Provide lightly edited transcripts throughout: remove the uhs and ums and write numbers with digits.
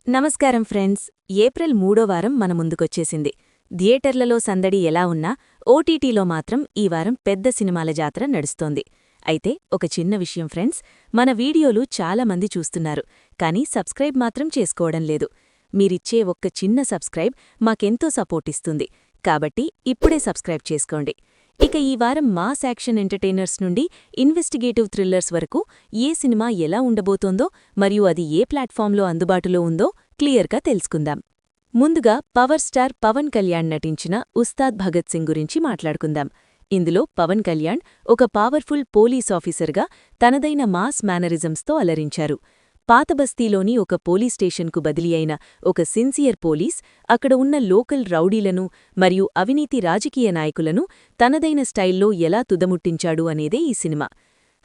నమస్కారం friends. April 3వ వారం మన ముందుకొచ్చేసింది. థియేటర్లలో సందడి ఎలా ఉన్నా ఓటీటీలో మాత్రం ఈ వారం పెద్ద సినిమాల జాతర నడుస్తోంది. అయితే ఒక చిన్న విషయం ఫ్రెండ్స్, మన వీడియోలు చాలా మంది చూస్తున్నారు, కానీ సబ్స్క్రైబ్ మాత్రం చేసుకోవడం లేదు. మీరిచ్చే ఒక్క చిన్న సబ్స్క్రైబ్ మాకెంతో సపోర్ట్ ఇస్తుంది. కాబట్టి ఇప్పుడే సబ్స్క్రైబ్ చేసుకోండి. ఇక ఈ వారం మాస్ యాక్షన్ ఎంటర్టైనర్స్ నుండి ఇన్వెస్టిగేటివ్ థ్రిల్లర్స్ వరకు ఏ సినిమా ఎలా ఉండబోతోందో మరియు అది ఏ ప్లాట్ఫామ్లో అందుబాటులో ఉందో క్లియర్గా తెలుసుకుందాం. ముందుగా పవర్ స్టార్ పవన్ కళ్యాణ్ నటించిన ఉస్తాద్ భగత్ సింగ్ గురించి మాట్లాడుకుందాం. ఇందులో పవన్ కళ్యాణ్ ఒక పవర్ఫుల్ పోలీస్ ఆఫీసర్గా తనదైన మాస్ మేనరిజమ్స్తో అలరించారు. పాతబస్తీలోని ఒక పోలీస్ స్టేషన్కు బదిలీ అయిన ఒక సిన్సియర్ పోలీస్ అక్కడ ఉన్న లోకల్ రౌడీలను మరియు అవినీతి రాజకీయ నాయకులను తనదైన స్టైల్లో ఎలా తుదముట్టించాడు అనేదే ఈ cinema.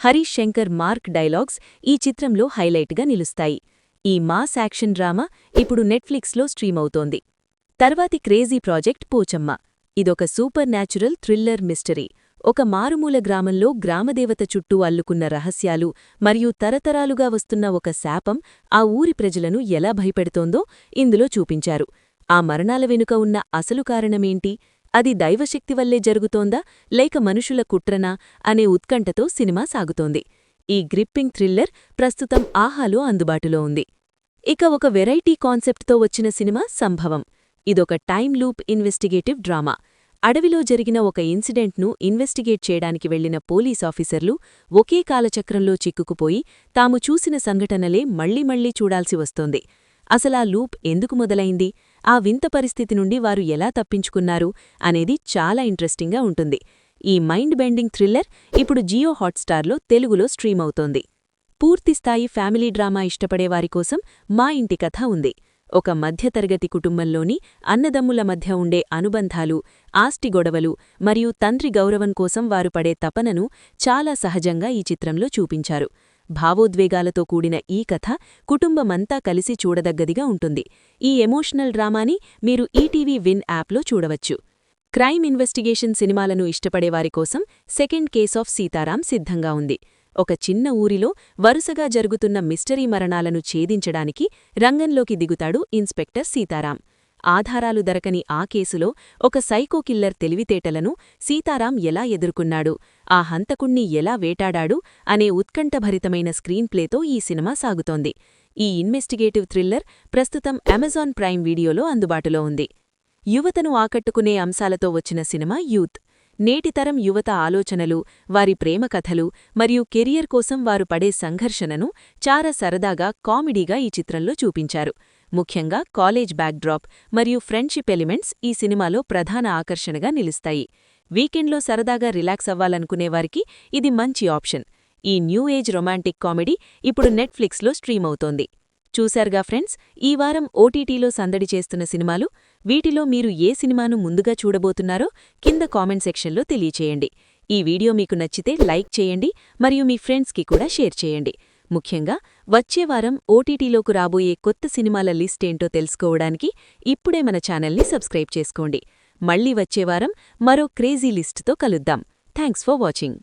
Harish Shankar mark dialogues ఈ చిత్రంలో హైలైట్గా నిలుస్తాయి. ఈ మాస్ యాక్షన్ డ్రామా ఇప్పుడు నెట్ఫ్లిక్స్లో స్ట్రీమ్ అవుతోంది. తర్వాతి క్రేజీ ప్రాజెక్ట్ పోచమ్మ. ఇదొక సూపర్ న్యాచురల్ థ్రిల్లర్ మిస్టరీ. ఒక మారుమూల గ్రామంలో గ్రామదేవత చుట్టూ అల్లుకున్న రహస్యాలు మరియు తరతరాలుగా వస్తున్న ఒక శాపం ఆ ఊరి ప్రజలను ఎలా భయపెడుతోందో ఇందులో చూపించారు. ఆ మరణాల వెనుక ఉన్న అసలు కారణమేంటి, అది దైవశక్తి వల్లే జరుగుతోందా లేక మనుషుల కుట్రనా అనే ఉత్కంఠతో సినిమా సాగుతోంది. ఈ గ్రిప్పింగ్ థ్రిల్లర్ ప్రస్తుతం ఆహాలో అందుబాటులో ఉంది. ఇక ఒక వెరైటీ కాన్సెప్ట్తో వచ్చిన సినిమా సంభవం. ఇదొక టైమ్ లూప్ ఇన్వెస్టిగేటివ్ డ్రామా. అడవిలో జరిగిన ఒక ఇన్సిడెంట్ను ఇన్వెస్టిగేట్ చేయడానికి వెళ్లిన పోలీస్ ఆఫీసర్లు ఒకే కాలచక్రంలో చిక్కుకుపోయి తాము చూసిన సంఘటనలే మళ్లీ చూడాల్సి వస్తోంది. అసలా లూప్ ఎందుకు మొదలైంది, ఆ వింత పరిస్థితి నుండి వారు ఎలా తప్పించుకున్నారు అనేది చాలా ఇంట్రెస్టింగ్గా ఉంటుంది. ఈ మైండ్ బెండింగ్ థ్రిల్లర్ ఇప్పుడు జియో హాట్స్టార్లో తెలుగులో స్ట్రీమ్ అవుతోంది. పూర్తిస్థాయి ఫ్యామిలీ డ్రామా ఇష్టపడేవారికోసం మా ఇంటి కథ ఉంది. ఒక మధ్యతరగతి కుటుంబంలోని అన్నదమ్ముల మధ్య ఉండే అనుబంధాలు, ఆస్తి గొడవలు మరియు తండ్రి గౌరవం కోసం వారు పడే తపనను చాలా సహజంగా ఈ చిత్రంలో చూపించారు. భావోద్వేగాలతో కూడిన ఈ కథ కుటుంబమంతా కలిసి చూడదగ్గదిగా ఉంటుంది. ఈ ఎమోషనల్ డ్రామాని మీరు ఈటీవీ విన్ యాప్లో చూడవచ్చు. క్రైమ్ ఇన్వెస్టిగేషన్ సినిమాలను ఇష్టపడేవారికోసం సెకండ్ కేస్ ఆఫ్ సీతారాం సిద్ధంగా ఉంది. ఒక చిన్న ఊరిలో వరుసగా జరుగుతున్న మిస్టరీ మరణాలను ఛేదించడానికి రంగంలోకి దిగుతాడు ఇన్స్పెక్టర్ సీతారాం. ఆధారాలు దొరకని ఆ కేసులో ఒక సైకో కిల్లర్ తెలివితేటలను సీతారాం ఎలా ఎదుర్కొన్నాడు, ఆ హంతకుణ్ణి ఎలా వేటాడాడు అనే ఉత్కంఠభరితమైన స్క్రీన్ ప్లేతో ఈ సినిమా సాగుతోంది. ఈ ఇన్వెస్టిగేటివ్ థ్రిల్లర్ ప్రస్తుతం అమెజాన్ ప్రైమ్ వీడియోలో అందుబాటులో ఉంది. యువతను ఆకట్టుకునే అంశాలతో వచ్చిన సినిమా యూత్. నేటితరం యువత ఆలోచనలు, వారి ప్రేమ కథలు మరియు కెరియర్ కోసం వారు పడే సంఘర్షణను చాలా సరదాగా, కామెడీగా ఈ చిత్రంలో చూపించారు. ముఖ్యంగా కాలేజ్ బ్యాక్డ్రాప్ మరియు ఫ్రెండ్షిప్ ఎలిమెంట్స్ ఈ సినిమాలో ప్రధాన ఆకర్షణగా నిలుస్తాయి. వీకెండ్లో సరదాగా రిలాక్స్ అవ్వాలనుకునేవారికి ఇది మంచి ఆప్షన్. ఈ న్యూ ఏజ్ రొమాంటిక్ కామెడీ ఇప్పుడు నెట్ఫ్లిక్స్లో స్ట్రీమ్ అవుతోంది. చూశారుగా ఫ్రెండ్స్, ఈ వారం ఓటీటీలో సందడి చేస్తున్న సినిమాలు. వీటిలో మీరు ఏ సినిమాను ముందుగా చూడబోతున్నారో కింద కామెంట్ సెక్షన్లో తెలియచేయండి. ఈ వీడియో మీకు నచ్చితే లైక్ చేయండి మరియు మీ ఫ్రెండ్స్కి కూడా షేర్ చేయండి. ముఖ్యంగా వచ్చే వారం ఓటీటీలోకి రాబోయే కొత్త సినిమాల లిస్ట్ ఏంటో తెలుసుకోవడానికి ఇప్పుడే మన ఛానల్ని సబ్స్క్రైబ్ చేసుకోండి. మళ్లీ వచ్చే వారం మరో క్రేజీ లిస్ట్తో కలుద్దాం. Thanks for watching.